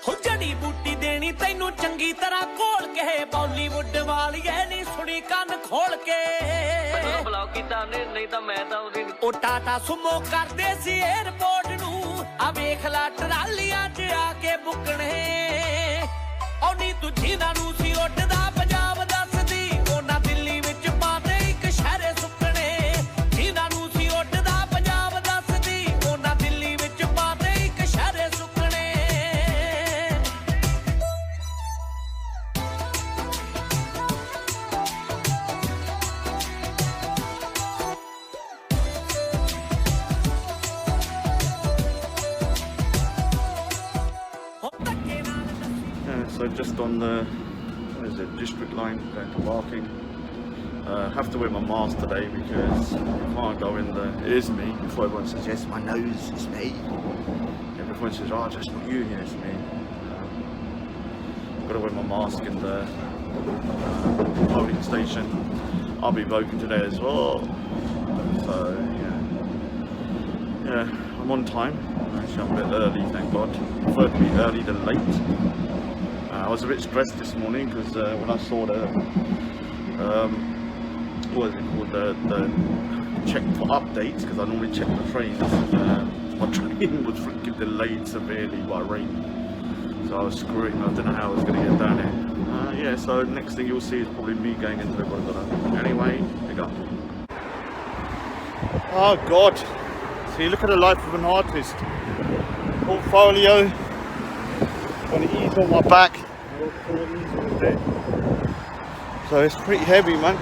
हो जड़ी बूटी देनी तैनू चंगी तरह घोल के बॉलीवुड वाली नहीं सुनी कान खोल के ब्लॉक कीता नहीं तां मैं तां ओ टाटा सुमो करदे सी एयरपोर्ट नू आ वेख ला ट्रालियां च आके बुकणे ओ नी तू जिन्हां नू सी उड्डदा पंजाब दसदी ओना दिल्ली विच पाते एक शहरे सुकणे जिन्हां नू सी उड्डदा पंजाब दसदी ओना दिल्ली विच पाते एक शहरे सुकणे So just on the district line going to Barking. Have to wear my mask today because I can't go in the. It is me. Before everyone says yes, my nose, it's me. And everyone says, oh, just not you, yeah, it's me. I've got to wear my mask in the voting station. I'll be voting today as well. So yeah, I'm on time. Actually, I'm a bit early, thank God. I prefer to be early than late. I was a bit stressed this morning because when I saw the what is it called, the check for updates, because I normally check the trains. My train was freaking delayed severely by rain, so I was screwing. I don't know how I was going to get down here. Yeah, so next thing you'll see is probably me going into the Gurdwara. Anyway, we go. Oh God! See, look at the life of an artist. Portfolio. Got the ease on my back. So it's pretty heavy, man.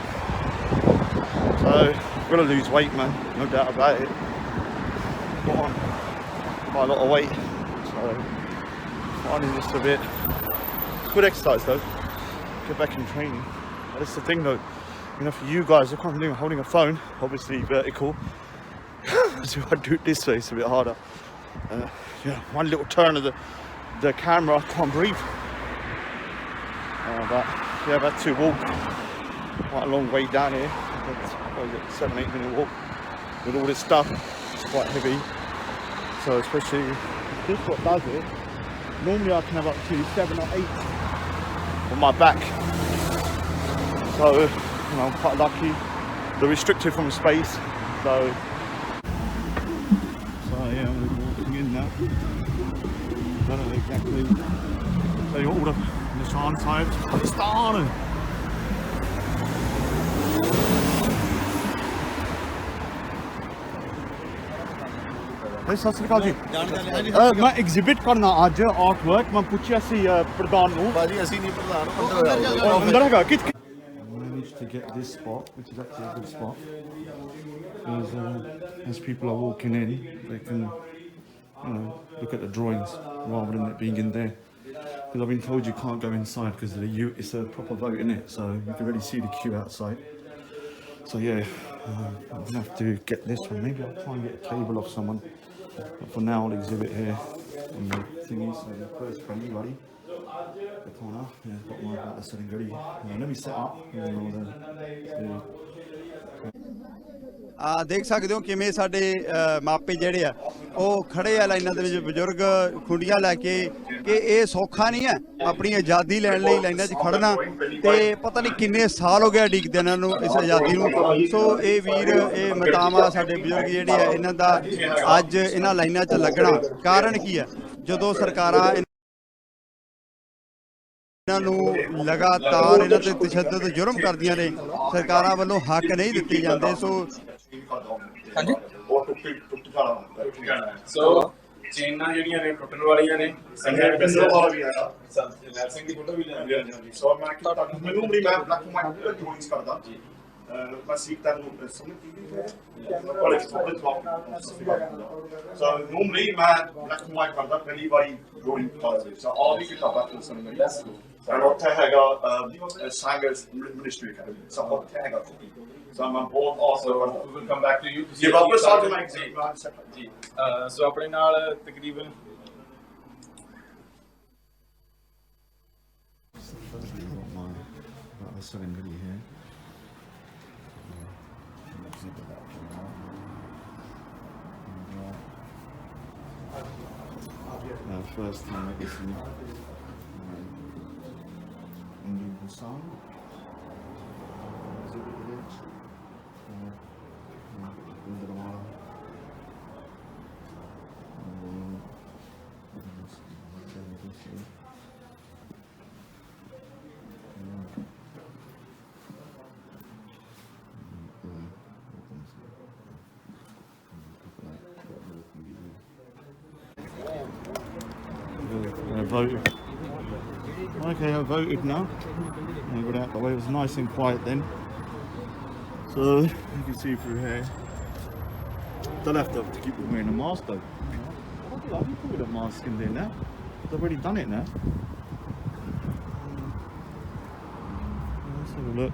So I've got to lose weight, man, no doubt about it. Got on quite a lot of weight, so finding this a bit. It's good exercise though. Get back in training. But that's the thing though, you know, for you guys, I can't believe I'm holding a phone, obviously vertical. So if I do it this way, it's a bit harder. Yeah, one little turn of the camera, I can't breathe. But yeah, I've had to walk quite a long way down here. What is it, 7-8 minute walk with all this stuff. It's quite heavy. So especially if this what does it, normally I can have up to 7 or 8 on my back. So you know, I'm quite lucky. They're restricted from space. So yeah, I'm walking in now. Don't know exactly. So you all the Nissan side, Khalistan. Sat Sri ਅਕਾਲ ਜੀ ਮੈਂ ਐਗਜ਼ਿਬਿਟ ਕਰਨਾ ਅੱਜ art work ਮੈਂ ਪੁੱਛਿਆ ਸੀ ਪ੍ਰਧਾਨ ਨੂੰ ਬਾਜੀ ਅਸੀਂ ਨਹੀਂ ਪ੍ਰਧਾਨ ਅੰਦਰ ਹੈਗਾ ਕਿ managed to get this spot, which is actually a good spot, because as people are walking in they can, you know, look at the drawings rather than it being in there, because I've been told you can't go inside because it's a proper vote in it, so you can really see the queue outside. So yeah, I'm gonna have to get this one. Maybe I'll try and get a table off someone. But for now, I'll exhibit here on the thingy, so the first for anybody. The corner, yeah, I've got one about the selling goodie. Let me set up. ਦੇਖ ਸਕਦੇ ਹੋ ਕਿਵੇਂ ਸਾਡੇ ਮਾਪੇ ਜਿਹੜੇ ਆ ਉਹ ਖੜੇ ਆ ਲਾਈਨਾਂ ਦੇ ਵਿੱਚ ਬਜ਼ੁਰਗ ਖੁੰਡੀਆਂ ਲੈ ਕੇ ਕਿ ਇਹ ਸੌਖਾ ਨਹੀਂ ਹੈ ਆਪਣੀ ਆਜ਼ਾਦੀ ਲੈਣ ਲਈ ਲਾਈਨਾਂ 'ਚ ਖੜਨਾ ਤੇ ਪਤਾ ਨਹੀਂ ਕਿੰਨੇ ਸਾਲ ਹੋ ਗਏ ਉਡੀਕਦੇ ਇਹਨਾਂ ਨੂੰ ਇਸ ਆਜ਼ਾਦੀ ਨੂੰ। ਸੋ ਇਹ ਵੀਰ ਇਹ ਮਤਾਵਾਂ ਸਾਡੇ ਬਜ਼ੁਰਗ ਜਿਹੜੇ ਆ ਇਹਨਾਂ ਦਾ ਅੱਜ ਇਹਨਾਂ ਲਾਈਨਾਂ 'ਚ ਲੱਗਣਾ ਕਾਰਨ ਕੀ ਹੈ? ਜਦੋਂ ਸਰਕਾਰਾਂ ਇਹਨਾਂ ਨੂੰ ਲਗਾਤਾਰ ਇਹਨਾਂ ਤੇ ਤਸ਼ੱਦਦ ਜੁਰਮ ਕਰਦੀਆਂ ਨੇ, ਸਰਕਾਰਾਂ ਵੱਲੋਂ ਹੱਕ ਨਹੀਂ ਦਿੱਤੇ ਜਾਂਦੇ। ਸੋ ਹਾਂਜੀ ਸੋ ਚੇਨਾਂ ਜਿਹੜੀਆਂ ਨੇ ਟੁੱਟਣ ਵਾਲੀਆਂ ਨੇ ਸੰਗਤ ਪਿੰਡੋਂ ਵਾਲਾ ਵੀ ਹੈਗਾ ਨਰਸਿੰਗ ਦੀ ਫੋਟੋ ਵੀ ਲੈਣੀ ਸੋ ਮੈਂ ਮੈਨੂੰ ਬੜੀ ਮੈਂ ਪਲੈਟਫਾਰਮ ਪੂਰਾ ਜੁਆਇਨ ਕਰਦਾ ਜੀ ਮੈਂ ਸਿੱਖਦਾ ਨੂੰ ਸਮਝ ਵਾਲੇ ਸਟੂਡੈਂਟ ਸੋ normally ਮੈਂ ਪਲੈਟਫਾਰਮ ਕਰਦਾ ਪਹਿਲੀ ਵਾਰੀ ਜੁਆਇਨ ਕਰਦਾ ਸੋ ਆਲ ਦੀ ਕਿਤਾਬਾਂ ਤੋਂ ਸਮਝ and ਉੱਥੇ ਹੈਗਾ Sanger's Ministry Academy so ਉੱਥੇ ਹੈਗਾ so I'm on board also we will come back to you ਜੀ ਵਾਪਸ ਆ ਜਾਣਾ ਜੀ ਸੋ ਆਪਣੇ ਨਾਲ ਤਕਰੀਬਨ first time ever seen Indian Hassan. Gurdwara. I voted. Okay, I voted now. I got out the way. It was nice and quiet then. So you can see through here. Don't have to keep wearing a mask though. I'll be putting a mask in there now. They've already done it now. Let's have a look.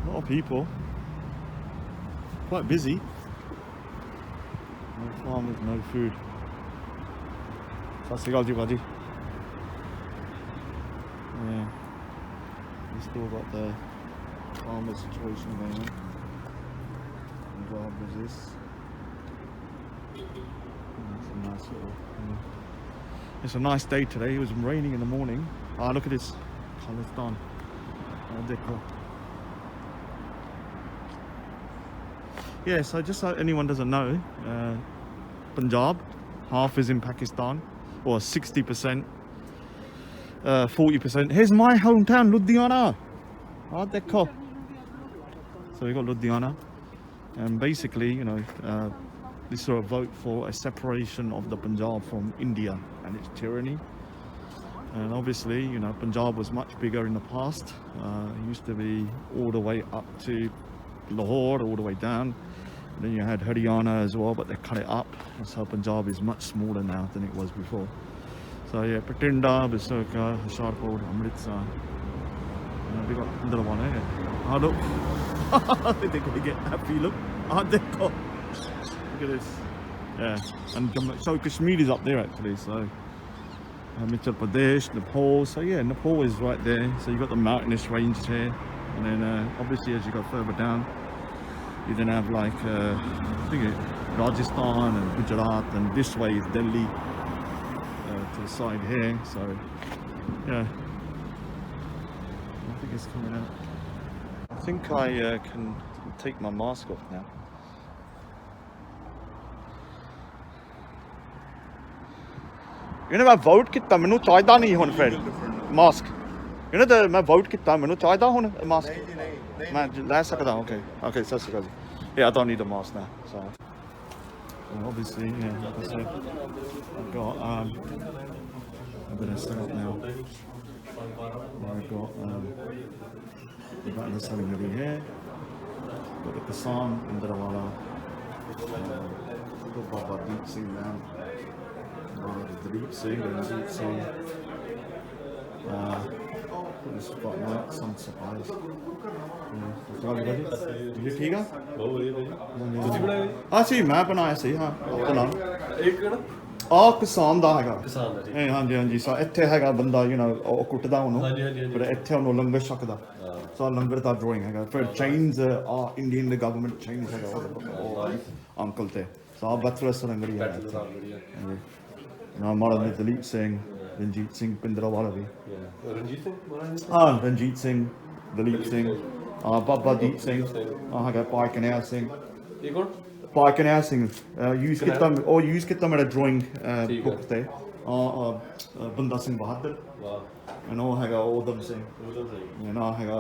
A lot of people. Quite busy. No farmers, no food. Yeah. We still got the farmer situation going on. Punjab is this. It's a nice day today. It was raining in the morning. Ah, look at this. Khalistan. Yeah, so just so anyone doesn't know, Punjab, half is in Pakistan, or 60%, 40%. Here's my hometown, Ludhiana. Ah, dekho. So we got Ludhiana, and basically, you know, this sort of vote for a separation of the Punjab from India and its tyranny. And obviously, you know, Punjab was much bigger in the past. It used to be all the way up to Lahore, all the way down. And then you had Haryana as well, but they cut it up. So Punjab is much smaller now than it was before. So yeah, Patinda, Visakhapatnam, Hoshiarpur, Amritsar. We got another one here. Ah, look. They're going to get happy, look. Ah, dekho. Look at this. Yeah, and so Kashmir is up there actually, so Himachal Pradesh, Nepal. So yeah, Nepal is right there. So you got the mountainous range here, and then obviously as you go further down, you then have like I think Rajasthan and Gujarat, and this way is Delhi to the side here. So yeah, I think it's coming out. I think I can take my mask off now. मैं vote किया मैनू चाहिदा नहीं हुन फिर mask मैं vote किया मैनू चाहिदा हुन मास्क मैं ले सकदा okay सत श्री अकाल जी yeah I don't need a mask now so obviously yeah like I said I've got I'm gonna set up now I've got the selling over here got the Khalistan Gurdwara got Baba Deep Singh Land Deep Singh, Ranjit Singh. Put the spotlight, some supplies. ये ठीक है? बहुत बढ़िया भाई। ਤੁਸੀਂ ਬਣਾਇਆ? हाँ जी मैं बनाया सी हाँ। बना। एक ना? ਆਹ ਕਿਸਾਨ ਦਾ ਹੈਗਾ ਕਿਸਾਨ ਦਾ ਜੀ ਹਾਂਜੀ ਹਾਂਜੀ ਸੋ ਇੱਥੇ ਹੈਗਾ ਬੰਦਾ ਯੂ نو ਉਹ ਕੁੱਟਦਾ ਉਹਨੂੰ ਪਰ ਇੱਥੇ ਉਹਨੂੰ ਲੰਗਰ ਛਕਦਾ ਸੋ ਲੰਗਰ ਦਾ ਡਰਾਇੰਗ ਹੈਗਾ ਫਿਰ ਚੇਂਜ ਆ ਇੰਡੀਅਨ ਦੀ ਗਵਰਨਮੈਂਟ ਚੇਂਜ ਹੈਗਾ ਅੰਕਲ ਤੇ ਸੋ ਬਤਲਸ ਲੰਗਰੀ ਹੈ Mara Dalip Singh, Ranjit Singh, Pindrawala bhi. Ranjit Singh? Ranjit Singh, Dalip Singh, Baba Deep Singh, Pai Kanhaiya Singh. Pai Kanhaiya Singh, use kitta mera drawing book te. Banda Singh Bahadur. And all haga Udham Singh. And all haga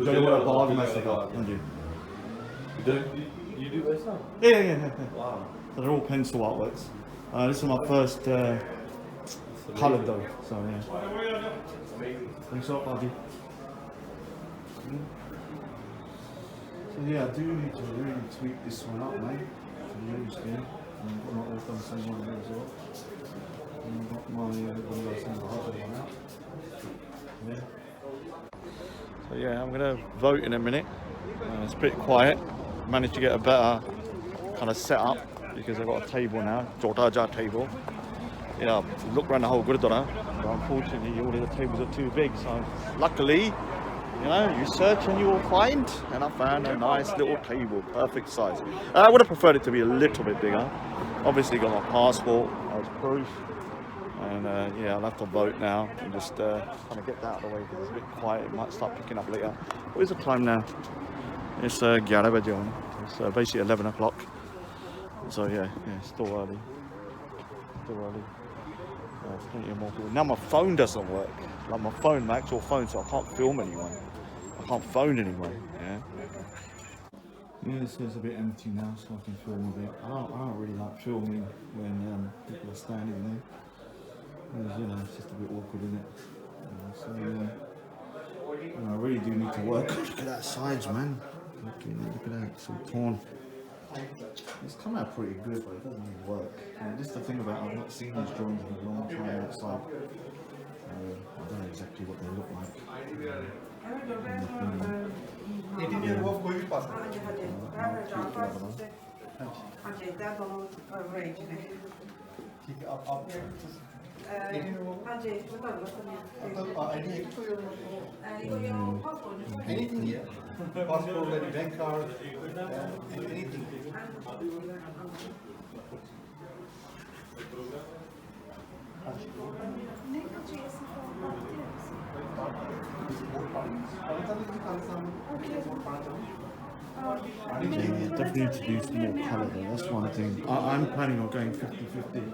Gurdwara Bagh mein sikha. You do this now? Yeah. Wow. They're all pencil artworks. This is my first coloured though, so yeah. Thanks a lot, buddy. So yeah, I do need to really tweak this one up, mate. For the use here. I've got my all done same one here as well. And I've got my one out. Yeah. So yeah, I'm gonna vote in a minute. It's pretty quiet. Managed to get a better kind of setup. Because I've got a table now, Jota table. You know, look around the whole Gurdwara, but unfortunately all of the tables are too big. So luckily, you know, you search and you will find, and I found a nice little table, perfect size. I would have preferred it to be a little bit bigger, Obviously got my passport as proof. And yeah, I'll have to vote now and just kind of get that out of the way because it's a bit quiet. It might start picking up later. What is the time now? It's 11 baje. It's basically 11 o'clock. So yeah, still early. Still early. Plenty of more people. Now my phone doesn't work. Like my actual phone, so I can't film anyone. I can't phone anyone. Yeah, this is a bit empty now, so I can film a bit. I don't really like filming when people are standing there. Because, you know, it's just a bit awkward, isn't it? So you know, I really do need to work. Look at that sides, man. Look at that, it's all torn. It's come out pretty good, but it doesn't really work. And just the thing about I've not seen these drawings in a long time outside. I don't know exactly what they look like. Anything here? Passport, bank card, anything. Yeah, definitely need to do some more colour though, that's one thing. I'm planning on going 50-50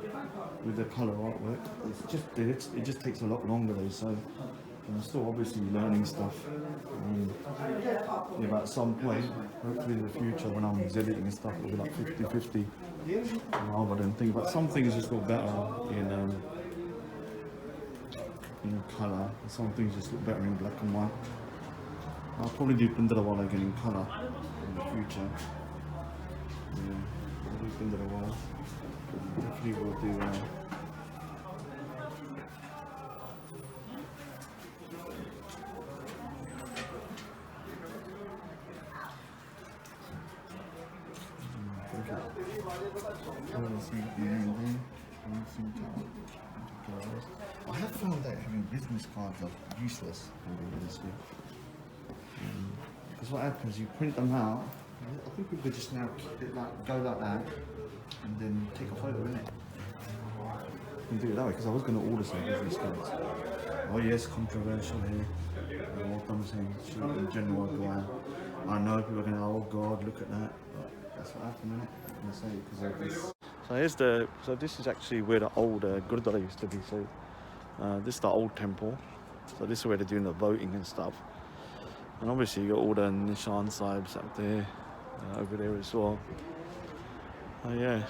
with the colour artwork. It just takes a lot longer though, so I'm still obviously learning stuff. Yeah, but at some point, hopefully in the future when I'm exhibiting and stuff, it'll be like 50-50 rather than think. But some things just look better in colour, and some things just look better in black and white. I'll probably do Gurdwara again in colour in the future. Yeah, I'll do Gurdwara. Definitely will do. I have found that having business cards are useless, honestly. Because what happens, you print them out. I think we could just now keep it like go like that, and then take a photo in it. You can do it that way. Because I was going to order some business cards. Oh yes, controversial here. What I'm saying, shoot in general, I know people are going to, oh God, look at that. But that's what happened, isn't it? I'm going to say because of this. So this is actually where the old Gurdwara used to be. So this is the old temple. So this is where they're doing the voting and stuff. And obviously you got all the Nishan Sahibs up there, over there as well. Yeah.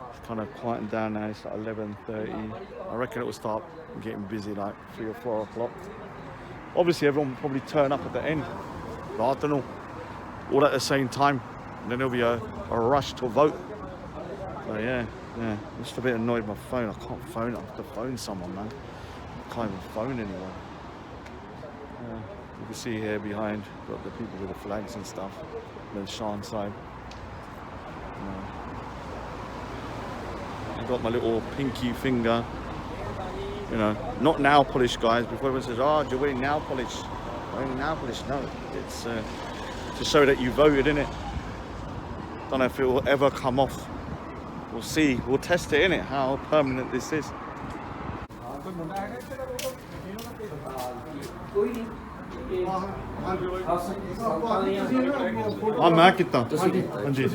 It's kind of quieting down now. It's like 11:30. I reckon it will start getting busy like 3 or 4 o'clock. Obviously everyone will probably turn up at the end. But I don't know. All at the same time. And then there'll be a rush to vote. So yeah. I'm just a bit annoyed with my phone. I can't phone. I have to phone someone, man. I can't even phone anyone. You can see here behind, got the people with the flags and stuff. The Shan side. I've got my little pinky finger. You know, not nail polish, guys. Before everyone says, "Oh, you're wearing nail polish." Wearing nail polish? No, it's to show that you voted, innit? Don't know if it will ever come off. We'll see. We'll test it, innit? How permanent this is. मैं कितना हाँ जी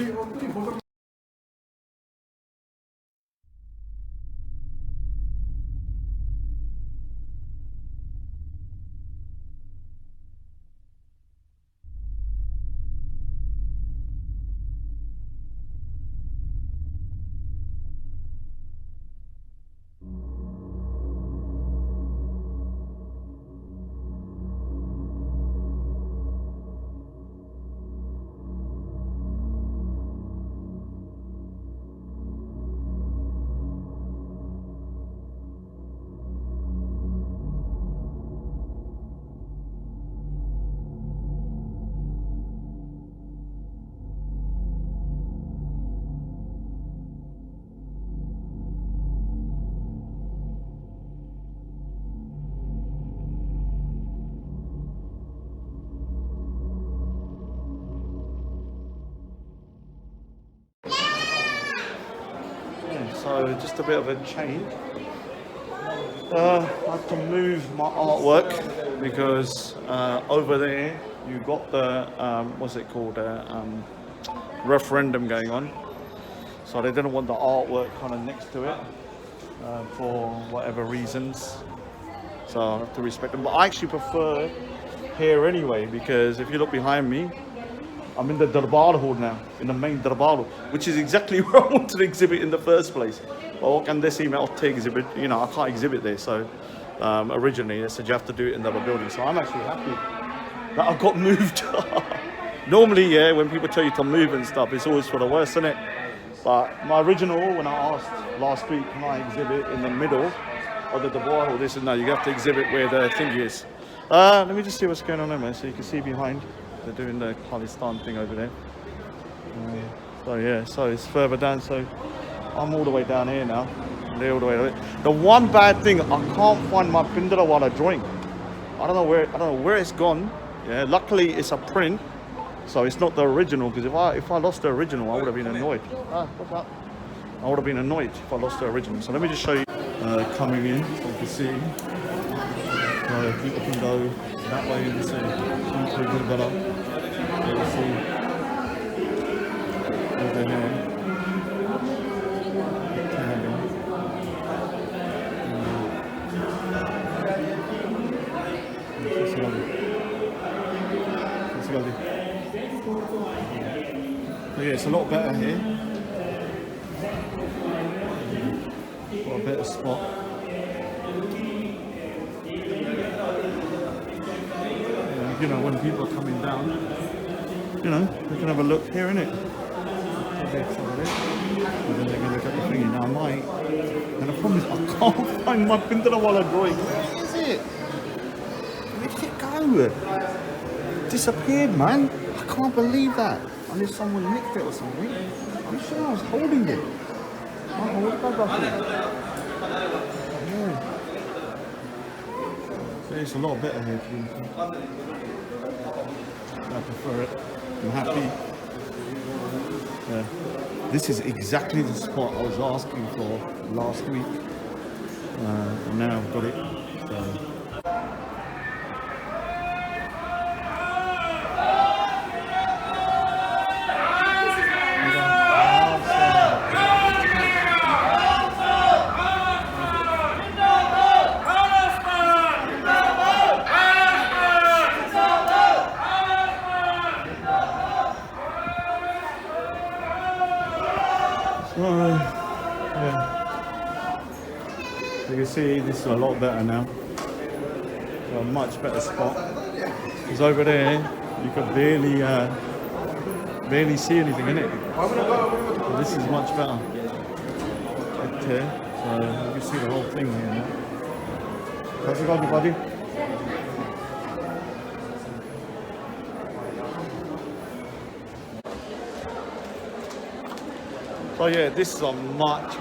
so just a bit of a change. I have to move my artwork because over there you got the what's it called, referendum going on, so they didn't want the artwork kind of next to it for whatever reasons, so I have to respect them. But I actually prefer here anyway, because if you look behind me, I'm in the Darbar Hall now, in the main Darbar Hall, which is exactly where I wanted to exhibit in the first place. Well, can this email exhibit? You know, I can't exhibit there, so originally they said you have to do it in the other building. So I'm actually happy that I got moved. Normally, yeah, when people tell you to move and stuff, it's always for the worst, isn't it? But my original, when I asked last week, can I exhibit in the middle of the Darbar Hall, they said no, you have to exhibit where the thing is. Let me just see what's going on there, man. So you can see behind. They're doing the Khalistan thing over there. So yeah, so it's further down. So I'm all the way down here now. They're all the way. The one bad thing, I can't find my Gurdwara drawing. I don't know where it's gone. Yeah, luckily it's a print, so it's not the original. Because if I lost the original, I would have been annoyed. What's up? I would have been annoyed if I lost the original. So let me just show you coming in, so you can see. People can go that way and see. Into Gurdwara. You see over here. So yeah, it's a lot better here. Got a better spot. You know, when people are coming down, you know, they can have a look here, innit? And then they can look at the thingy. Now I might, and the problem is I can't find my Gurdwara drawing. Where is it? Where did it go? Disappeared, man. I can't believe that. Unless someone nicked it or something. I'm sure I was holding it. I hold it back here. It's a lot better here, to be honest. I prefer it. I'm happy. Yeah. This is exactly the spot I was asking for last week. And now I've got it. So. Yeah. You can see this is a lot better now. So a much better spot. Because over there you could barely see anything in it. So this is much better. Right here. So you can see the whole thing here now. How's it going, buddy? So yeah, this is a much,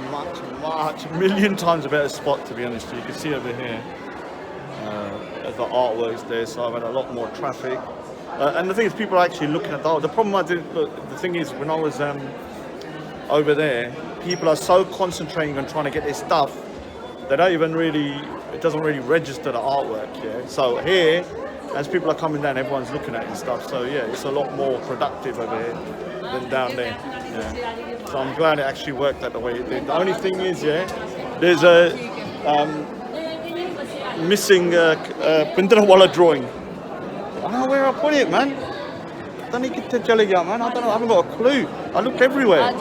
million times a better spot, to be honest. You can see over here, as the artwork's there, so I've had a lot more traffic. And the thing is, people are actually looking at the art. The problem the thing is, when I was over there, people are so concentrating on trying to get their stuff, they don't even really, it doesn't really register the artwork, yeah? So here, as people are coming down, everyone's looking at it and stuff, so yeah, it's a lot more productive over here than down there. Yeah. So I'm glad it actually worked out the way it did. The only thing is, yeah, there's a missing Gurdwara drawing. I don't know where I put it, man. I don't need to tell you, man. I don't know. I haven't got a clue. I looked everywhere.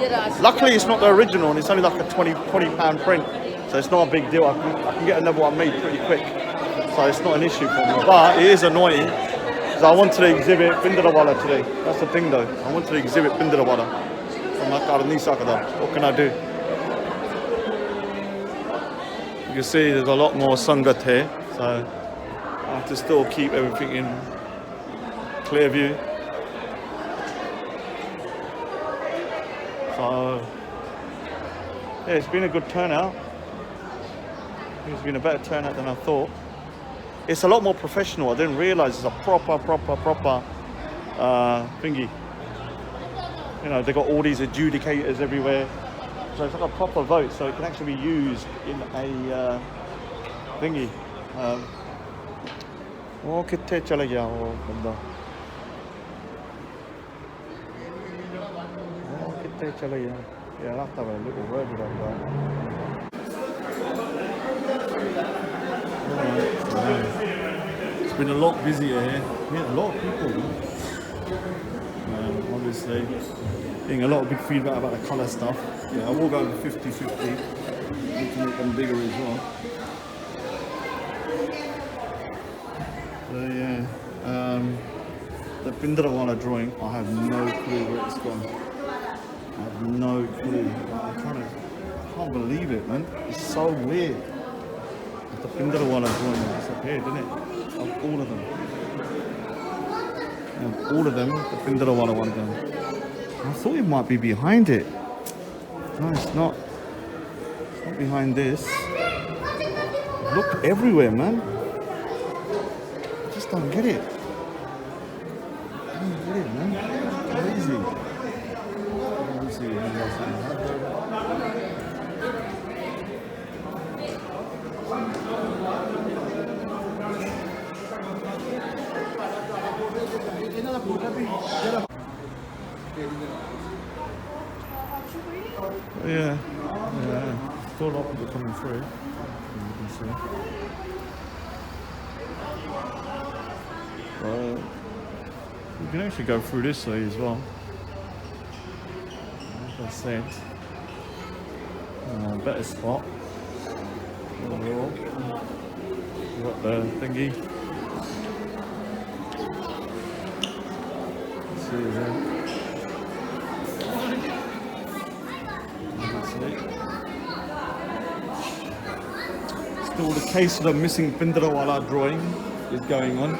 Luckily, it's not the original, and it's only like a £20 print, so it's not a big deal. I can get another one made pretty quick, so it's not an issue for me. But it is annoying because I wanted to exhibit Gurdwara today. That's the thing, though. I wanted to exhibit Gurdwara. What can I do? You can see there's a lot more Sangat here, so I have to still keep everything in clear view. So yeah, it's been a good turnout. It's been a better turnout than I thought. It's a lot more professional. I didn't realise it's a proper thingy. You know, they got all these adjudicators everywhere. So it's like a proper vote, so it can actually be used in a thingy. वो कितने चले गया वो बंदा? वो कितने चले गया? Yeah, I'll have to have a little word with that guy. It's been a lot busier here. Yeah, a lot of people. Obviously, getting a lot of good feedback about the colour stuff. Yeah, I will go over 50-50. Need to make them bigger as well. So yeah, the Gurdwara drawing, I have no clue where it's gone. I have no clue. I can't believe it, man. It's so weird. The Gurdwara drawing disappeared, didn't it? Of all of them. And all of them, the Gurdwara one done. I thought it might be behind it. No, it's not. It's not behind this. Look everywhere, man. I just don't get it. I don't get it, man. Crazy. Let me see what else I have. Yeah, still a lot of people coming through, as you can see. You can actually go through this way as well. Like I said, better spot. Overall, you got the thingy. Let's see there. Still the case of the missing Gurdwara drawing is going on.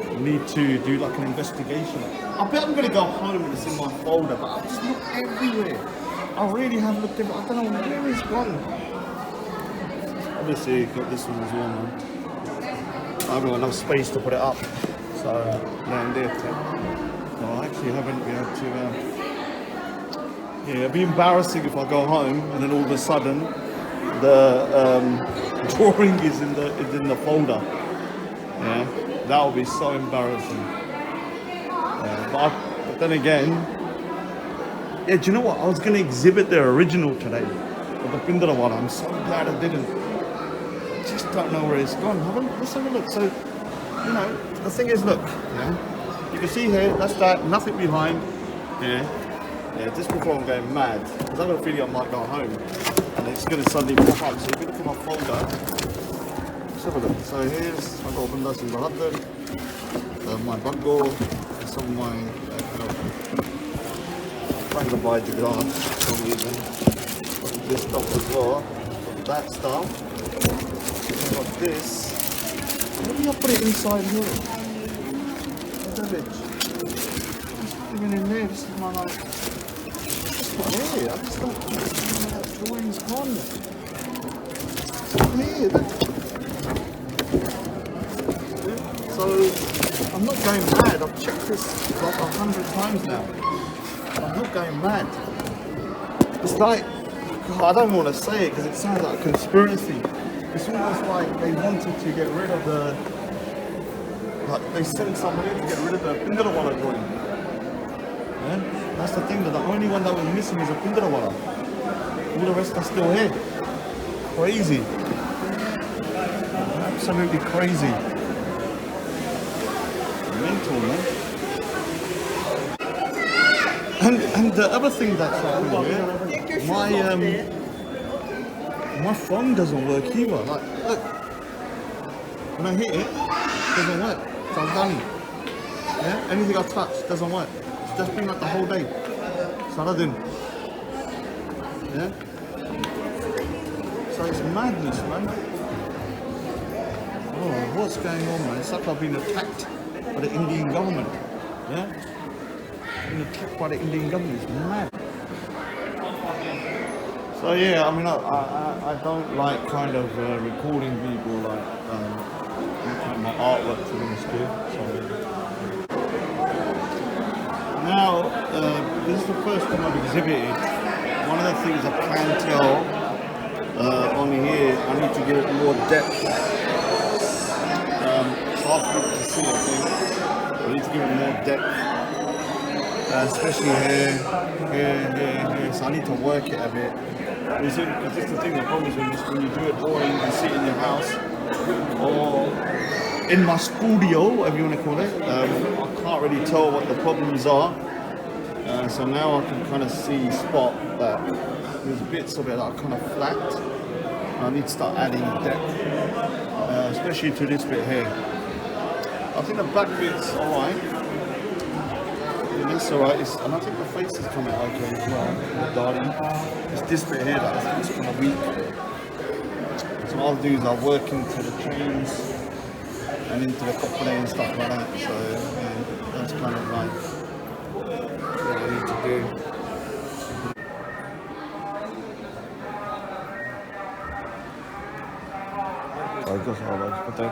We need to do like an investigation. I bet I'm going to go home and it's in my folder, but I've just looked everywhere. I really have looked everywhere. I don't know where it's gone. Obviously, got this one as well, man. I haven't got enough space to put it up. So, down there, no, I actually haven't been able to. Yeah, it'd be embarrassing if I go home and then all of a sudden the drawing is in the folder. Yeah, that would be so embarrassing. But then again, yeah, do you know what? I was going to exhibit their original today, of the Gurdwara. I'm so glad I didn't. I just don't know where it's gone. Let's have a look. So, you know, the thing is, look, yeah, you can see here, that's that, nothing behind. Yeah, just before I'm going mad, because I've got a feeling I might go home and it's going to suddenly pop up. So if you look at my folder, let's have a look. So here's, I've got Bundas in Bahadur, my bungo, some of my trying to buy the glass for some reason. Got this stuff as well, got that stuff. I've got this. Maybe I'll put it inside here. Where's the bitch? It's not even in there. This is my like. It's not here. I just don't know where that drawing's gone. It's not here. So I'm not going mad. I've checked this like 100 times now. I'm not going mad. It's like, God, I don't want to say it because it sounds like a conspiracy. It's almost like they wanted to get rid of the, like they sent someone in to get rid of the Gurdwara drawing. Yeah? That's the thing, that the only one that was missing is a Gurdwara. All the rest are still here. Crazy. Absolutely crazy. Mental, man. And the other thing that's happening here, my phone doesn't work either. Like, look, when I hit it, it doesn't work. So I'm done. Yeah, anything I touch doesn't work. It's just been like the whole day. Saradin. Yeah. So it's madness, man. Oh, what's going on, man? It's like I've been attacked by the Indian government. Yeah. Been attacked by the Indian government. It's mad. So yeah, I mean, I don't like kind of recording people like my artwork to be honest with you. So now this is the first time I've exhibited one of the things I can tell on here, I need to give it more depth. It's hard for people to see, I think. I need to give it more depth, especially here. So I need to work it a bit. Because this is the thing, the problem is when you do it all, you can sit in your house or in my studio, whatever you want to call it. I can't really tell what the problems are. So now I can kind of spot that there's bits of it that are kind of flat. I need to start adding depth, especially to this bit here. I think the back bit's alright. That's alright, and I think the face is coming out okay as well, darling. It's this bit here that I think is kind of weak. So what I'll do is I'll work into the chains and into the copper and stuff like that. So yeah, that's kind of like what I need to do. Just how much, but then.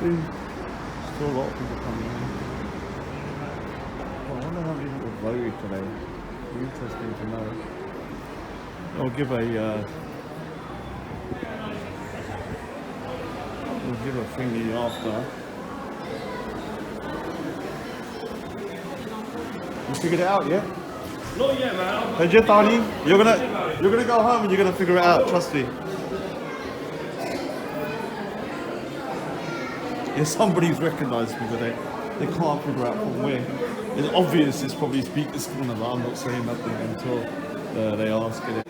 See, still a lot of people coming in. I wonder how many people voted today. Interesting to know. I'll give a thingy after. You figured it out, yeah? Not yet, man. Hey, Tani, you're gonna go home and you're gonna figure it out. Trust me. Yeah, somebody's recognised me, but they can't figure out from where. It's obvious it's probably Speaker's Corner, but I'm not saying nothing until they ask it.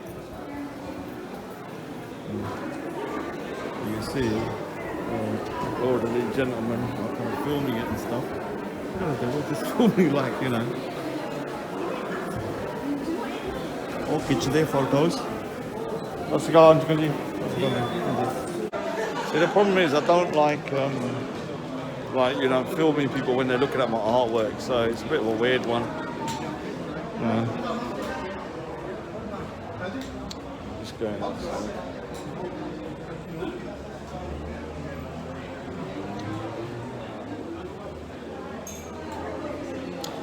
You can see, elderly gentlemen are kind of filming it and stuff. They were just filming like, you know. Oh, picture their photos. How's it going, Uncle G? See, the problem is I don't like, you know, filming people when they're looking at my artwork, so it's a bit of a weird one. Just going outside.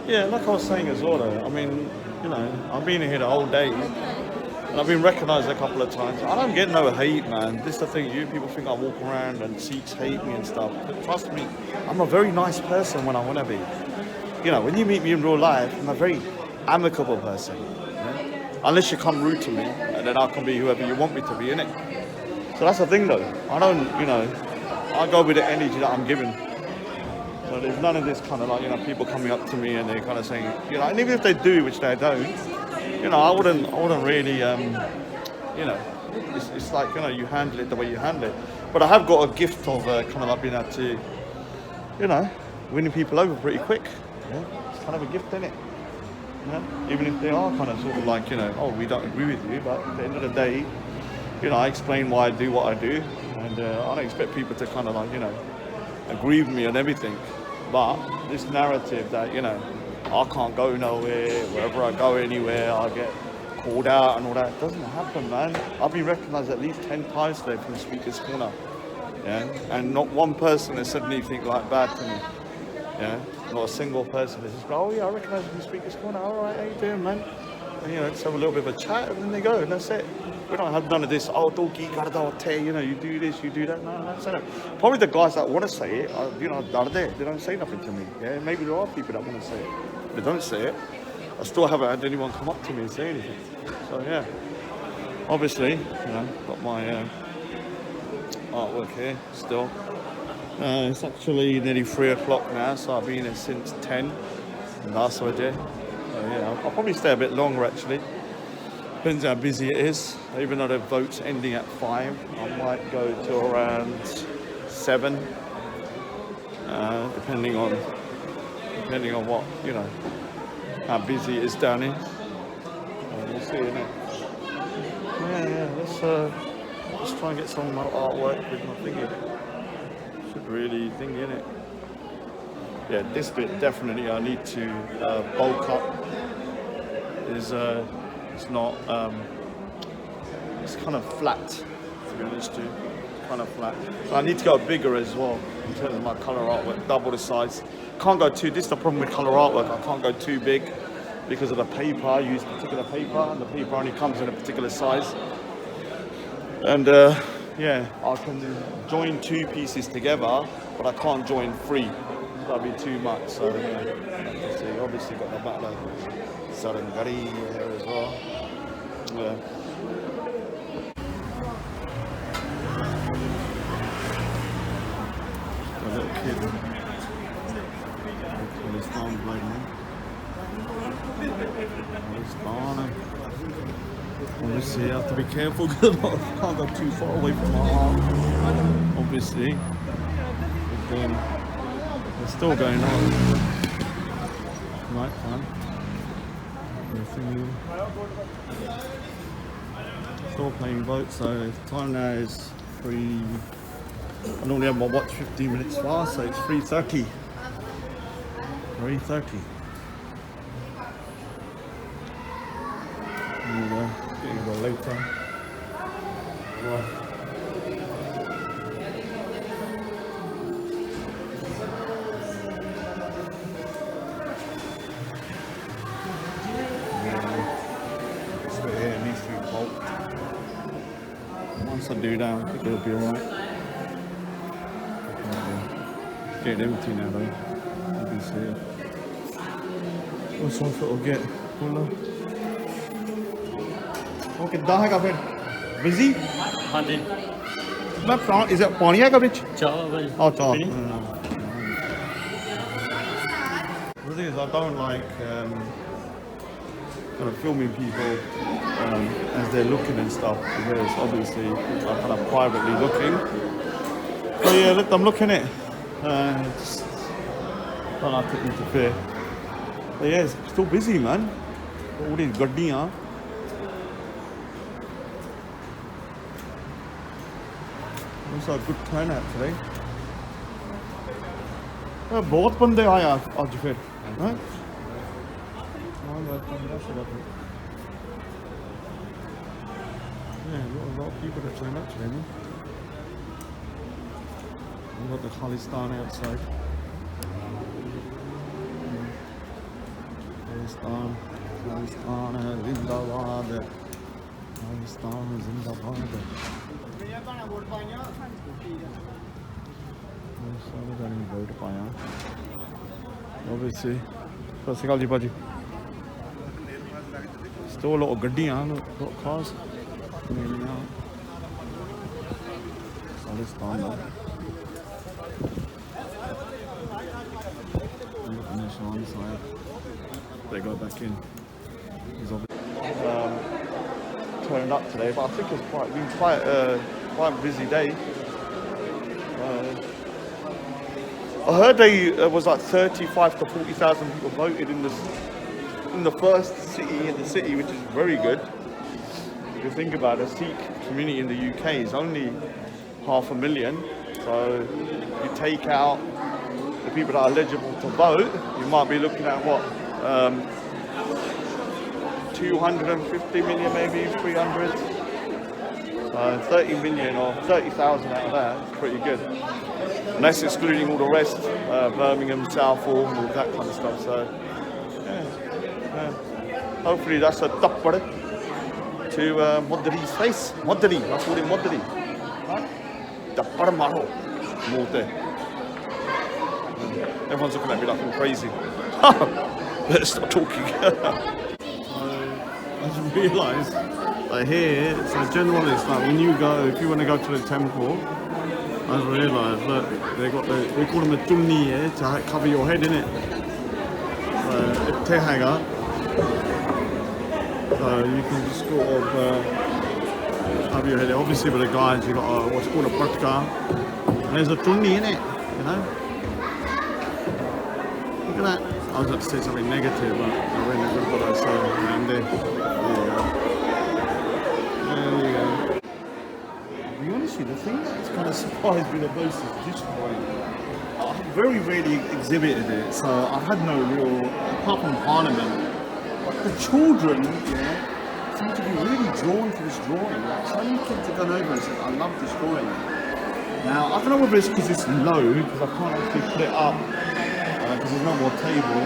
Yeah, like I was saying as well though, I mean, you know, I've been here the whole day and I've been recognised a couple of times. I don't get no hate, man. This is the thing, you people think I walk around and Sikhs hate me and stuff. But trust me, I'm a very nice person when I want to be. You know, when you meet me in real life, I'm a very amicable person. You know? Unless you come rude to me, and then I can be whoever you want me to be, innit? So that's the thing though. I don't, you know, I go with the energy that I'm given. So there's none of this kind of like, you know, people coming up to me and they're kind of saying, you know, and even if they do, which they don't, you know, I wouldn't really, you know, it's like, you know, you handle it the way you handle it. But I have got a gift of kind of like being able to, you know, winning people over pretty quick. Yeah? It's kind of a gift, isn't it? You know? Even if they are kind of sort of like, you know, oh, we don't agree with you, but at the end of the day, you know, I explain why I do what I do, and I don't expect people to kind of like, you know, agree with me on everything. But this narrative that, you know, I can't go nowhere, wherever I go anywhere, I get called out and all that, it doesn't happen, man. I've been recognised at least 10 times today from Speaker's Corner. Yeah, and not one person has said anything like bad to me. Yeah, not a single person has just gone, oh yeah, I recognise you from Speaker's Corner, alright, how you doing, man? And, you know, just have a little bit of a chat and then they go, and that's it. We don't have none of this, oh, doki, garda, you know, you do this, you do that. No, that's it. Probably the guys that want to say it, you know, they don't say nothing to me. Yeah, maybe there are people that want to say it. If they don't say it, I still haven't had anyone come up to me and say anything. So yeah, obviously, you know, got my artwork here still. It's actually nearly 3 o'clock now, so I've been here since 10 last idea. So yeah, I'll probably stay a bit longer actually. Depends how busy it is. Even though the vote's ending at 5, I might go to around 7, depending on what, you know, how busy it is down here. We'll see, innit? Yeah, let's try and get some more artwork with my thingy. Should really think, innit? Yeah, this bit definitely I need to bulk up. is it's not it's kind of flat, to be honest with you. Kind of flat. So I need to go bigger as well in terms of my colour artwork, double the size. Can't go too, this is the problem with colour artwork, I can't go too big because of the paper. I use particular paper and the paper only comes in a particular size. And yeah, I can join 2 pieces together, but I can't join 3. That'd be too much. So yeah, see, obviously got the Battle of Sarangari here as well. Yeah. A little kid. Khalistan playing there. Khalistan. Obviously, you have to be careful because I can't go too far away from my arm. Obviously, but then it's still going on. Night time. Still playing boats. So the time now is 3. I normally have my watch 15 minutes fast, so it's 3:30. 3:30. Getting a little later. Wow. This bit here needs to be bolted. Once I do that, I think it'll be alright. It's getting empty now though. You can see it. What's one foot will get fuller? ਉਹ ਕਿੱਦਾਂ ਹੈਗਾ ਫਿਰ busy ਹਾਂਜੀ ਮੈਂ is it ਪਾਣੀ ਹੈਗਾ ਵਿੱਚ ਚਾਹ ਭਾਈ oh ਚਾਹ the thing is I don't like kind of filming people as they're looking and stuff because obviously people are kind of privately looking so yeah let them look in it just don't like to interfere but yeah it's still busy man all these gaddiyan It's a good turnout today. बहुत बंदे आए आज फिर हैं? Yeah, a lot of people that turn up today, man. We've got the Khalistan outside. Khalistan, Zindabad. Khalistan, Zindabad. Vote ਪਾਇਆ obviously ਸਤਿ ਸ਼੍ਰੀ ਅਕਾਲ ਜੀ ਭਾਜੀ still a lot of ਗੱਡੀਆਂ a lot of cars Khalistan look at this on the side they go back in he's turned up today but I think it's been quite a busy day I heard there was like 35 to 40,000 people voted in the first city in the city, which is very good. If you think about it, the Sikh community in the UK is only 500,000. So you take out the people that are eligible to vote, you might be looking at what 250 million, maybe 300. 30 million or 30,000 out of that is pretty good. And that's excluding all the rest, Birmingham, Southall, all that kind of stuff. So, yeah. Hopefully that's a tapper to Modri's face. Modri, I call him Modri. Tapper maro. Everyone's looking at me like I'm crazy. Let's stop talking. I just realised that here, so generally it's like when you go, if you want to go to the temple, I've realised that they call them a chumni, to cover your head, innit? Tehaga. So you can just sort of cover your head. Obviously with the guys, you've got what's called a patka. And there's a chumni in it, you know? Look at that. I was about to say something negative, but I really good what I said. And there you go. There you go. To be honest with you, the thing that's kind of surprised me the most is this one. I very rarely exhibited it, so I had no real, apart from Parliament, the children, seem to be really drawn to this drawing. Like, so many kids have gone over and said, I love this drawing. Now, I don't know whether it's because it's low, because I can't actually put it up, because there's no more table.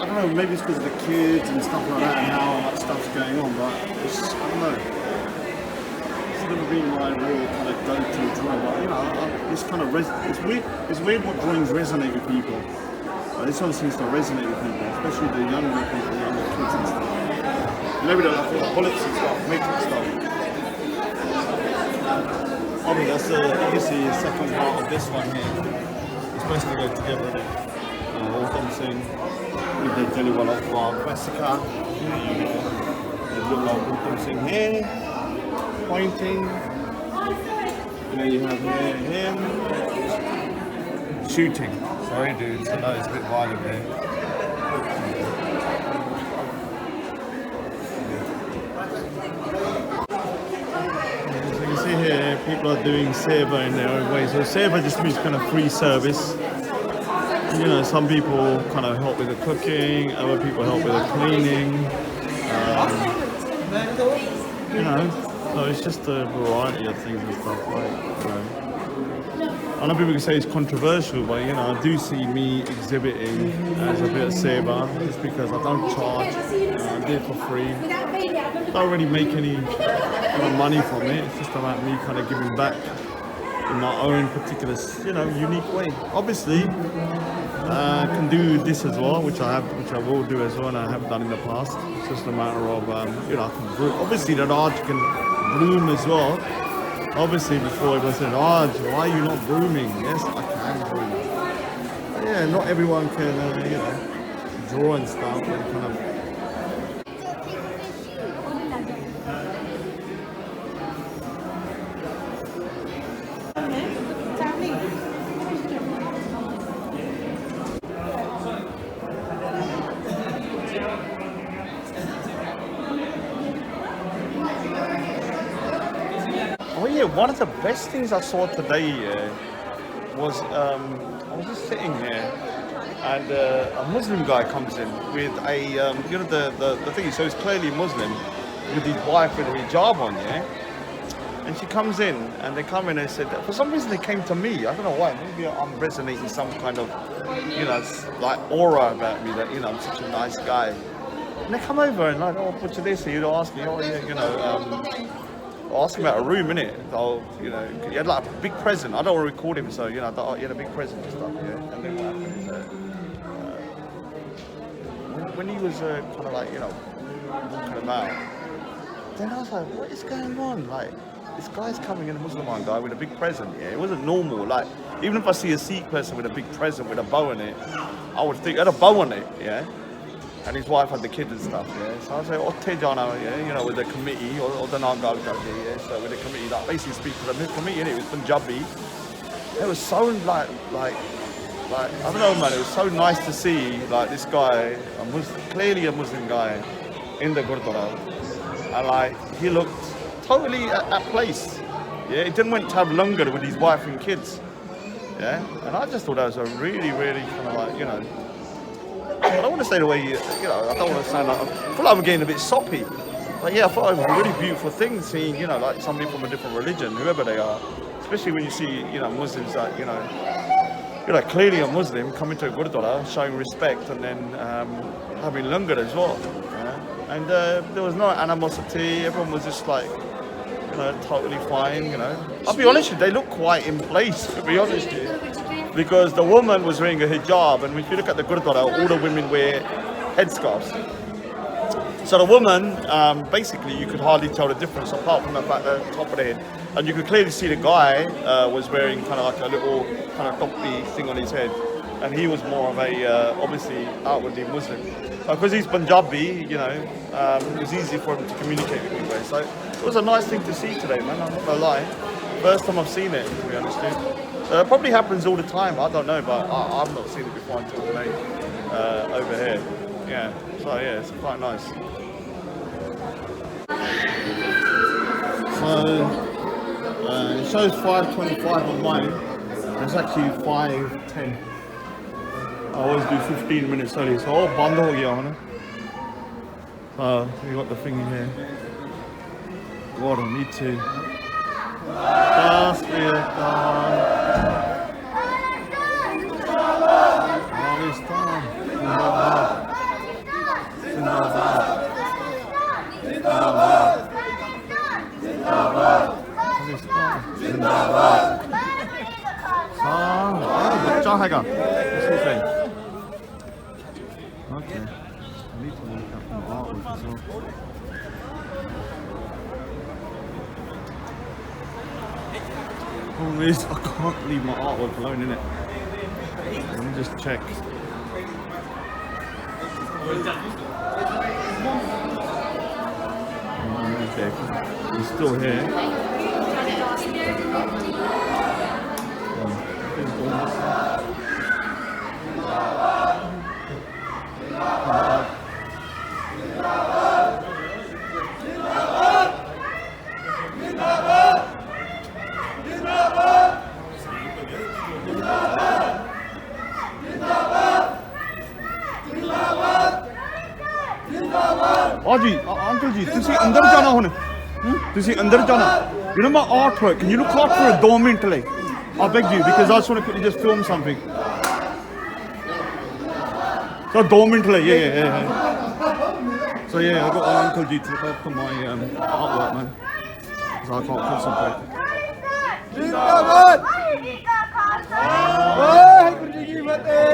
I don't know, maybe it's because of the kids and stuff like that and how much stuff's going on, but it's, I don't know. It's never been my real kind of go-to drawing, but you know, it's kind of, it's weird what drawings resonate with people. This one seems to resonate with people, especially the younger people, younger kids and stuff. Maybe they're like all bullets and stuff, making stuff. I mean, that's obviously the second part of this one here. It's supposed to go together with all dancing with the Jaliwala of Vasica. The little all dancing here, pointing. And then you have him shooting. Sorry dude, so no, it's a bit violent here. As you can see here, people are doing seva in their own way. So seva just means kind of free service. You know, some people kind of help with the cooking, other people help with the cleaning. You know, so it's just a variety of things and stuff like, you know. I know people can say it's controversial, but you know, I do see me exhibiting as a bit of seva just because I don't charge, I do it for free. I don't really make any kind of money from it. It's just about me kind of giving back in my own particular, you know, unique way. Obviously, I can do this as well, which I will do as well, and I have done in the past. It's just a matter of, you know, I can brew. Obviously, the art can bloom as well. Obviously, before everyone said, "Oh, why are you not brooming?" Yes, I can broom. But yeah, not everyone can, you know, draw and stuff and kind of. Oh yeah, one of the best things I saw today was I was just sitting here and a Muslim guy comes in with a, you know, the thing, so he's clearly Muslim with his wife with a hijab on, yeah? And she comes in and they come in and said, for some reason they came to me, I don't know why, maybe I'm resonating some kind of, you know, like aura about me that, you know, I'm such a nice guy. And they come over and like, oh, what's this? And you ask me, oh yeah, you know, ask him about a room, innit? So, you know, he had like a big present. I don't want to record him, so, you know, I thought, oh, he had a big present and stuff, yeah. And then what happened is, when he was kind of like, you know, walking about, then I was like, what is going on? Like, this guy's coming in, a Muslim guy with a big present, yeah. It wasn't normal. Like, even if I see a Sikh person with a big present with a bow on it, I would think, it had a bow on it, yeah. And his wife had the kids and stuff, yeah. So I was like, oh, Tejana, yeah, you know, with the committee, or the Nagal, yeah. So with the committee, that basically speaks for the committee, and it was Punjabi. It was so like, I don't know, man. It was so nice to see like this guy, clearly a Muslim guy, in the Gurdwara, and like he looked totally at place. Yeah, he didn't want to have langar with his wife and kids. Yeah, and I just thought that was a really, really kind of like, you know. I don't want to say the way, you know, I don't want to sound like, I feel like I'm getting a bit soppy. But yeah, I thought it was a really beautiful thing seeing, you know, like somebody from a different religion, whoever they are. Especially when you see, you know, Muslims that, you know, clearly a Muslim coming to a Gurdwara, showing respect and then having langar as well. Yeah? And there was no animosity, everyone was just like, you know, totally fine, you know. I'll be honest with you, they look quite in place, to be honest with you. Because the woman was wearing a hijab, and if you look at the Gurdwara, all the women wear headscarves. So the woman, basically, you could hardly tell the difference apart from the fact that the top of the head. And you could clearly see the guy was wearing kind of like a little kind of topi thing on his head. And he was more of a, obviously, outwardly Muslim. Because he's Punjabi, you know, it was easy for him to communicate with people. So it was a nice thing to see today, man, I'm not gonna lie. First time I've seen it, to be honest with you. It probably happens all the time, I don't know, but I've not seen it before until today, over here. Yeah, so yeah, it's quite nice. So, it shows 5:25 on mine, it's actually 5:10. I always do 15 minutes early, so all band ho gaya hona. We got the thing in here. What I need to. Khalistan. बच्चा हैगा उसी से okay I need to look up some artwork as well. Problem is I can't leave my artwork alone, innit? Let me just check. Okay, he's still here. जी uncle जी तुसी अंदर जाना हुन तुसी अंदर जाना you know my artwork can you look out for a 2 minute like I beg you because I just want to quickly just film something so 2 minute like yeah so yeah I got uncle ji to look out for my artwork man so I can't concentrate जिंदाबाद वाहिगुरू जी की फतेह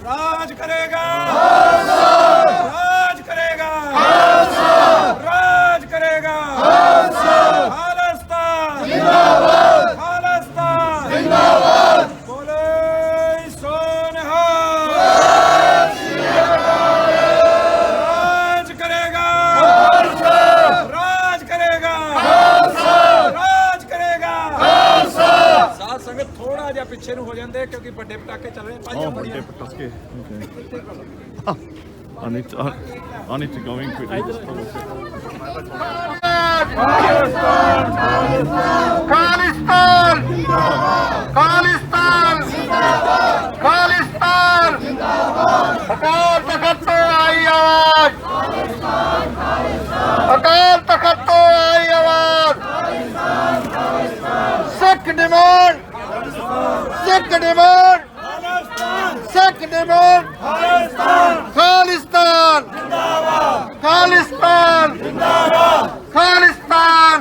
राज करेगा राज करेगा राज करेगा खालिस्तान जिंदाबाद खालिस्तान जिंदाबाद बोले सोनहा राज करेगा राज करेगा राज करेगा साथ संगत थोड़ा जिहा पिछे ਨੂੰ ਹੋ ਜਾਂਦੇ ਕਿਉਂਕਿ ਵੱਡੇ ਪਟਾਕੇ ਚੱਲ ਰਹੇ ਵੱਡੇ ਪਟਾਕੇ I need to go in quickly. Khalistan! Khalistan! Khalistan! Khalistan! Akal Takht से आई आवाज अकाल तख्त से आई आवाज Sikh demand Sikh demand Sikh demand Khalistan Khalistan Khalistan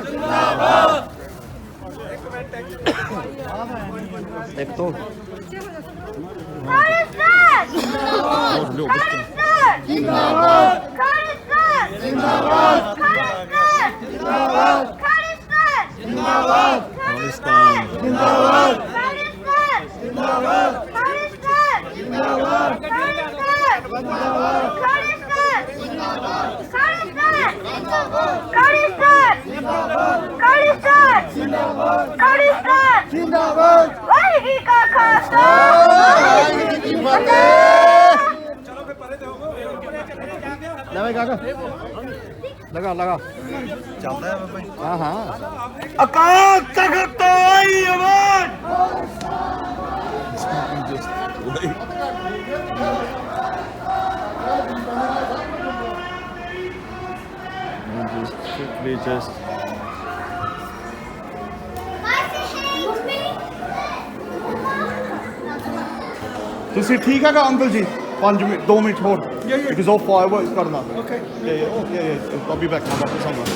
एक तो खालिस्तान जिंदाबाद खालिस्तान जिंदाबाद खालिस्तान जिंदाबाद खालिस्तान जिंदाबाद खालिस्तान जिंदाबाद खालिस्तान जिंदाबाद खालिस्तान जिंदाबाद खालिस्तान खालिस्तान खालिस्तान जिंदाबाद खालिस्तान जिंदाबाद वाहिगुरू का खालसा वाहिगुरू की फतेह चलो पे परे जाओ लगा काका लगा लगा चलता है भाई हां हां अकाल तख्त तो आई आवाज just ਤੁਸੀਂ ਠੀਕ ਹੈਗਾ ਅੰਕਲ ਜੀ 5 ਮਿੰਟ 2 ਮਿੰਟ ਹੋਰ ਬਿਕਾਜ਼ ਆਫ ਫਾਇਰਵਰਕਸ ਕਰਨਾ okay I'll be back now after somewhere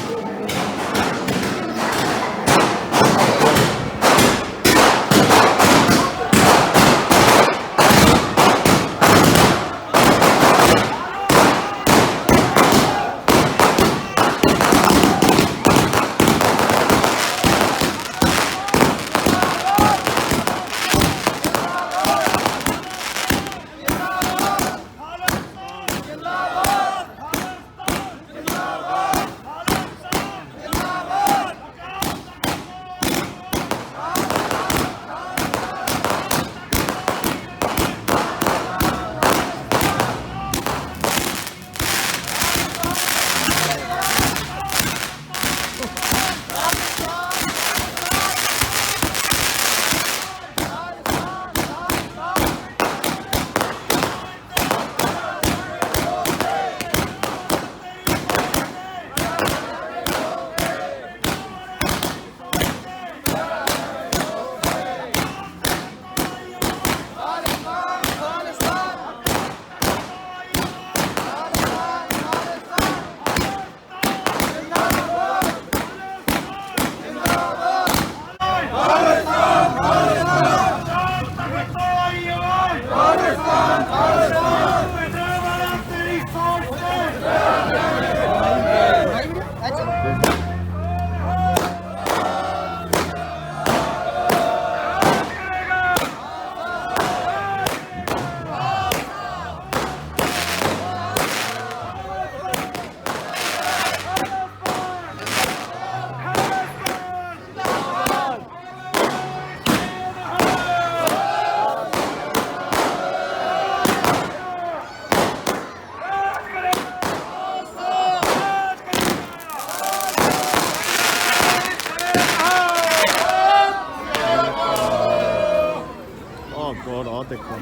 देखो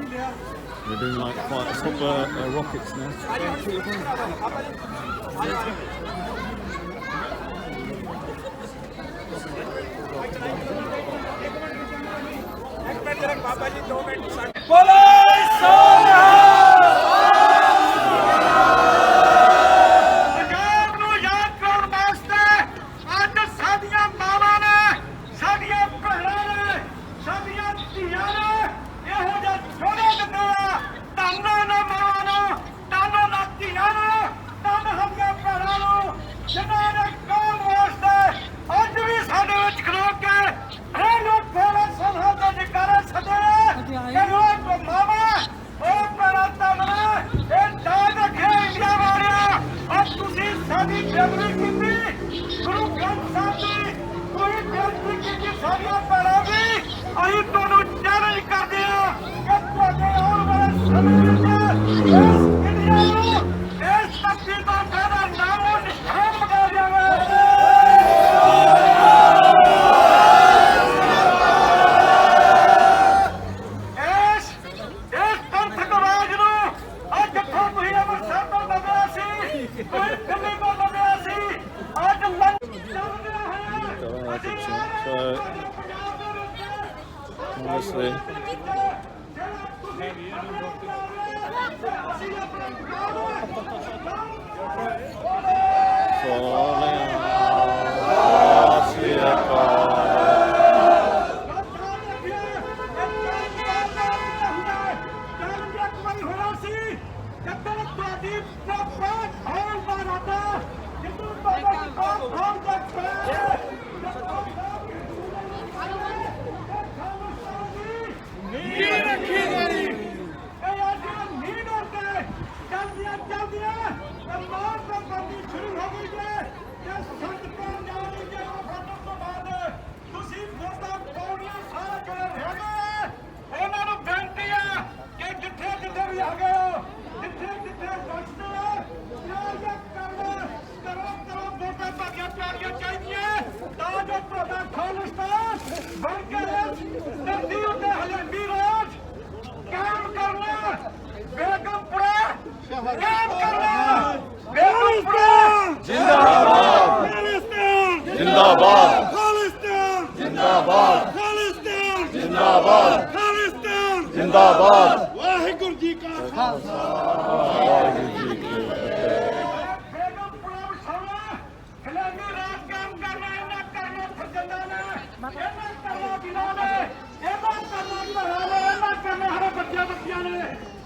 they're doing like quite proper rockets now. Honestly. जिंदाबाद खालिस्तान जिंदाबाद खालिस्तान जिंदाबाद खालिस्तान जिंदाबाद वाहिगुरु जी का खालसा वाहिगुरु जी की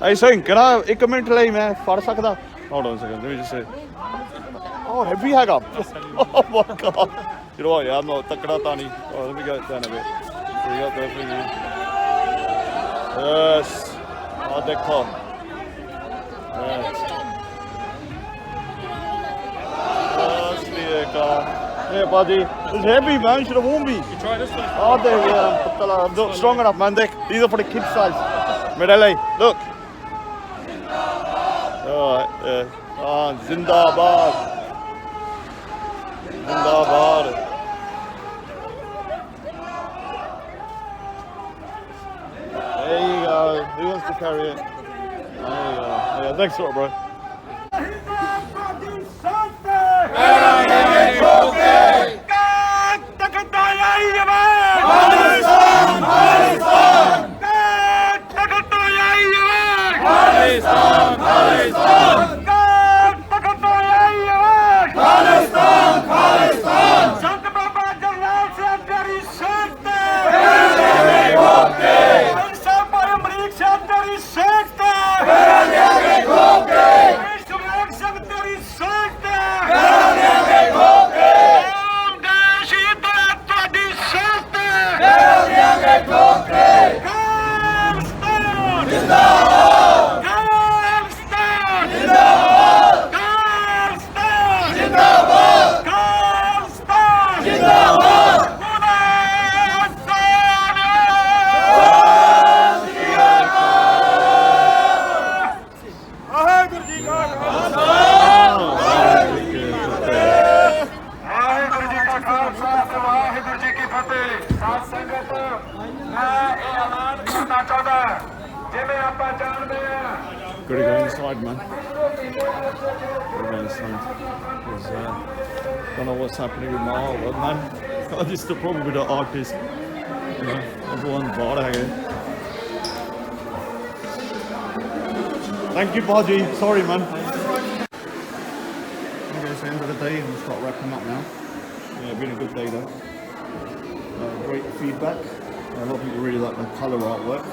ऐसा ही करा 1 मिनट ਲਈ मैं फड़ सकदा hold on a second let me just say oh heavy हैगा oh my god you know what yeah I'm not तकड़ा ਤਾਂ नहीं oh let me go down a bit so you got that for you yes oh देखो yes yeah buddy it's heavy man should have worn me you try this one oh there yeah I'm not strong enough man these are for the kids size Medalay look Zindabad Zindabad there you go who wants to carry it there you go yeah thanks for it bro Gotta go inside, man. Gotta go inside. Because, don't know what's happening with my artwork, man. This is the problem with the artist. You know, everyone's bought here. Thank you, Baji. Sorry, man. Okay, it's the end of the day and we'll start wrapping up now. Yeah, been a good day though. Great feedback. A lot of people really like the colour artwork. A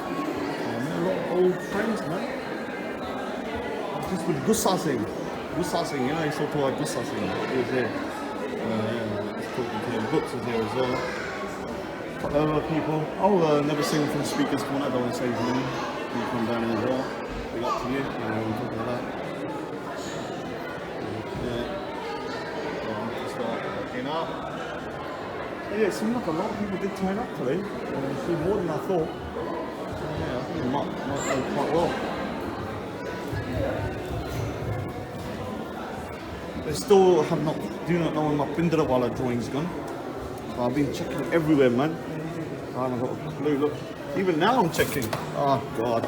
lot of old friends, man. Just with Gussa Singh. Gussa Singh, you know, he's talking about Gussa Singh. He was there. He's talking to him. Books was there as well. A lot of people. Oh, never sing from Speaker's Corner. I don't want to say his name. You come down here as well. Big up to you. We're talking about that. Yeah. Start looking up. Yeah, it seemed like a lot of people did turn up today. It seemed more than I thought. Yeah, I think it might go quite well. They still do not know when my Gurdwara drawing's gone. So I've been checking everywhere, man. I haven't got a clue. Look, even now I'm checking. Oh God,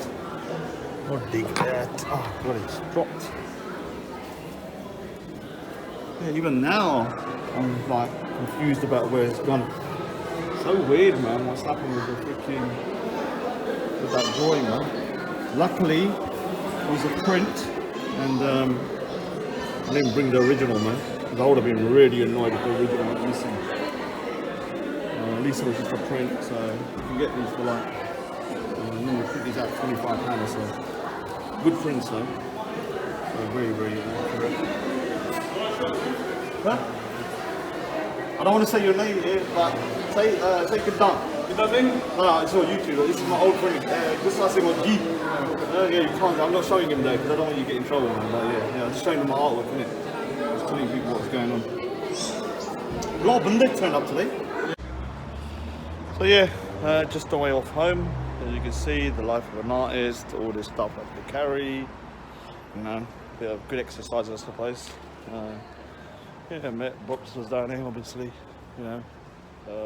what dig that? Oh God, it's dropped. Yeah, even now I'm like confused about where it's gone. So weird, man. What's happened with the freaking that drawing, man? Luckily, it was a print, and I didn't bring the original, man. Because I would have been really annoyed if the original was missing. At least it was just a print, so you can get these for like, normally print these out £25 or so. Good prints though. So very, very accurate. Huh? I don't want to say your name here, but say Khalistan. Khalistan? No, it's on YouTube. This is my old friend. This last name was G. Yeah, you can't. I'm not showing him there because I don't want you to get in trouble, man. But yeah, I'm just showing him my artwork, innit? Just telling people what's going on. A lot of bandits turned up today. So yeah, just on the way off home. As you can see, the life of an artist, all this stuff I have to carry. You know, a bit of good exercise, I suppose. Yeah, met Books was down here, obviously. You know,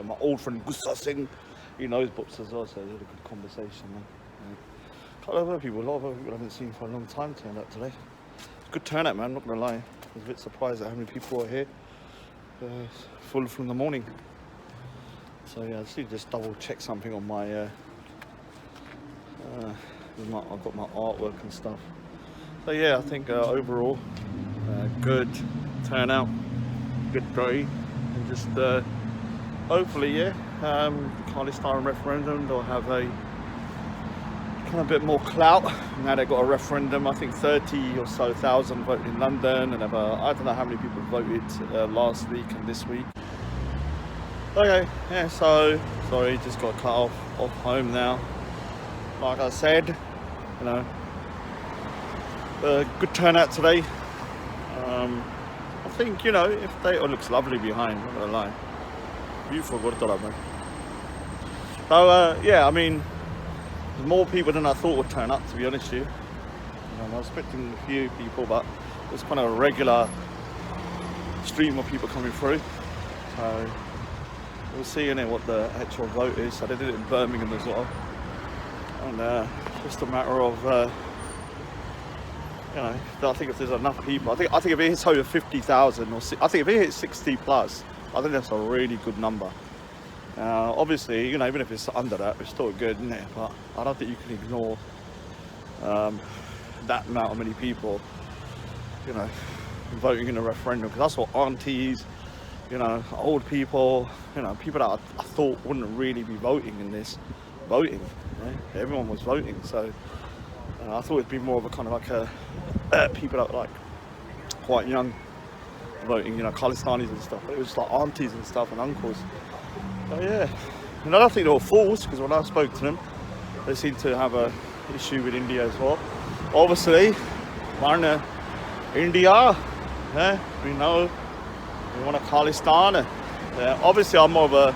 my old friend Gussa Singh, he knows Books as well, so we had a good conversation. Man. Yeah. A lot of other people I haven't seen for a long time turned up today. Good turnout, man. Not gonna lie. I was a bit surprised at how many people are here. Full from the morning. So yeah, I just need to just double check something on my. I've got my artwork and stuff. So yeah, I think overall, good turnout, good day, and just hopefully, yeah, Khalistan referendum, they'll have a kind of bit more clout. Now they've got a referendum, I think 30 or so thousand voted in London, and I don't know how many people voted last week and this week. Okay, yeah, so, sorry, just got cut off home now. Like I said, you know, good turnout today. I think, you know, if they, it looks lovely behind, not gonna lie. Beautiful Gurdwara, man. So, yeah, I mean, there's more people than I thought would turn up, to be honest with you. I was expecting a few people, but it's kind of a regular stream of people coming through. So, we'll see in it what the actual vote is. So they did it in Birmingham as well. And just a matter of, you know, I think if there's enough people, I think if it hits over 50,000, or I think if it hits 60 plus, I think that's a really good number. Obviously, you know, even if it's under that, it's still good, isn't it? But I don't think you can ignore that amount of many people, you know, voting in a referendum, because that's what aunties, you know, old people, you know, people that I thought wouldn't really be voting in this, voting. Right? Everyone was voting, so I thought it'd be more of a kind of like a people that were like quite young voting, you know, Khalistanis and stuff. But it was like aunties and stuff and uncles. So yeah, and I don't think they were fools, because when I spoke to them, they seemed to have a issue with India as well. Obviously, we're India, we know we want a Khalistan. Obviously, I'm more of a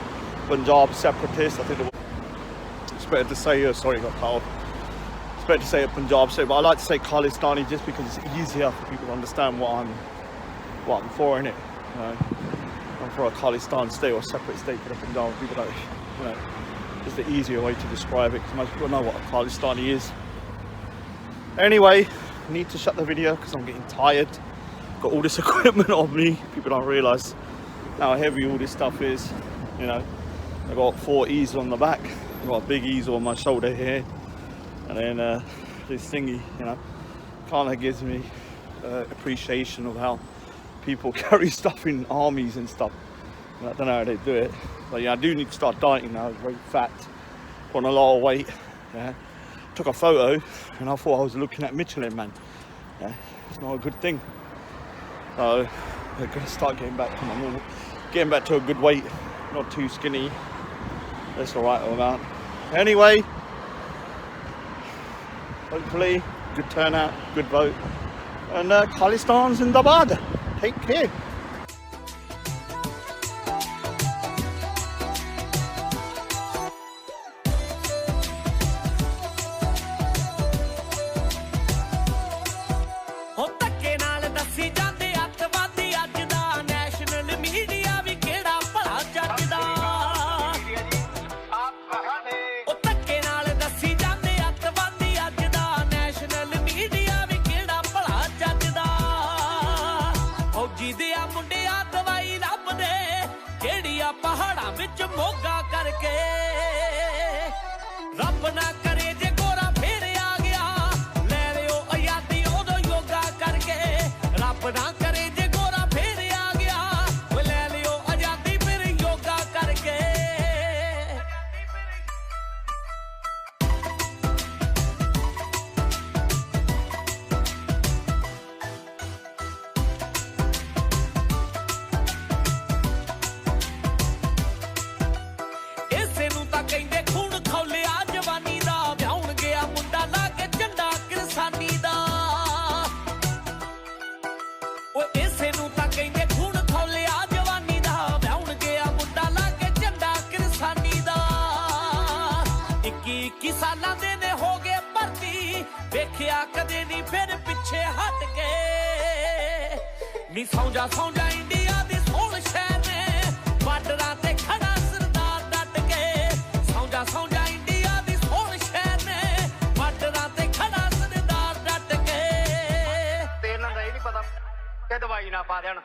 Punjab separatist. I think it's better to say, sorry, got cut off. It's better to say a Punjab state, but I like to say Khalistani just because it's easier for people to understand what I'm for, innit? I'm for a Khalistan state or a separate state for the Punjab. People don't, you know, just the easier way to describe it, because most people know what a Khalistani is. Anyway, I need to shut the video because I'm getting tired. Got all this equipment on me. People don't realise how heavy all this stuff is. You know, I got 4 easels on the back. I got a big easel on my shoulder here, and then this thingy. You know, kind of gives me appreciation of how people carry stuff in armies and stuff. And I don't know how they do it, but yeah, I do need to start dieting now. I'm very fat, put on a lot of weight. Yeah, took a photo, and I thought I was looking at Michelin Man. Yeah, it's not a good thing. So I'm gonna start getting back to my normal, getting back to a good weight, not too skinny. That's all right amount. Anyway, hopefully good turnout, good vote, and Khalistan's Zindabad. Take care. ਪਹਾੜਾਂ ਵਿੱਚ ਮੋਗਾ ਕਰਕੇ ਰੱਬ ਨਾ ਕਰੇ ਜੇ ਗੋਰਾ ਫੇਰ ਆ ਗਿਆ ਲੈ ਲਿਓ ਆਜ਼ਾਦੀ ਉਦੋਂ ਯੋਗਾ ਕਰਕੇ ਰੱਬ ਨਾ ਕਰੇ ਜੇ ਗੋਰਾ ਫੇਰ ਆ ਗਿਆ ਉਹ ਲੈ ਲਿਓ ਆਜ਼ਾਦੀ ਫਿਰ ਯੋਗਾ ਕਰਕੇ ਕਹਿੰਦੇ ਖੂਨ ਖੌਲਿਆ ਜਵਾਨੀ ਦਾ ਵਿਆਹੁਣ ਗਿਆ ਮੁੰਡਾ ਲਾ ਕੇ ਝੰਡਾ ਕਿਰਸਾਨੀ ਦਾ ਓਏ ਇਸੇ ਨੂੰ ਤਾਂ ਕਹਿੰਦੇ ਖੂਨ ਖੌਲਿਆ ਜਵਾਨੀ ਦਾ ਵਿਆਹੁਣ ਗਿਆ ਮੁੰਡਾ ਲਾ ਕੇ ਝੰਡਾ ਕਿਰਸਾਨੀ ਦਾ 21 ਸਾਲਾਂ ਦੇ ਨੇ ਹੋ ਗਏ ਭਰਤੀ ਵੇਖਿਆ ਕਦੇ ਨਹੀਂ ਫਿਰ ਪਿੱਛੇ ਹਟ ਕੇ ਨੀ ਸੌਂ ਜਾ ਇੰਡੀਆ ਦੀ ਸੋਹਣ ਸ਼ਹਿਰ ਨੇ ਬਾਰਡਰਾਂ ਤੇ ਖੜਾ ਸੌਂ ਜਾ ਇੰਡੀਆ ਦੀ ਸੋਹਣ ਸ਼ਹਿਰ ਨੇ ਬਾਰਡਰਾਂ ਤੇ ਖੜਾ ਸਰਦਾਰ ਡਟ ਕੇ ਤੇ ਇਹਨਾਂ ਦਾ ਇਹ ਨਹੀਂ ਪਤਾ ਕਿ ਦਵਾਈ ਨਾ ਪਾ ਦੇਣ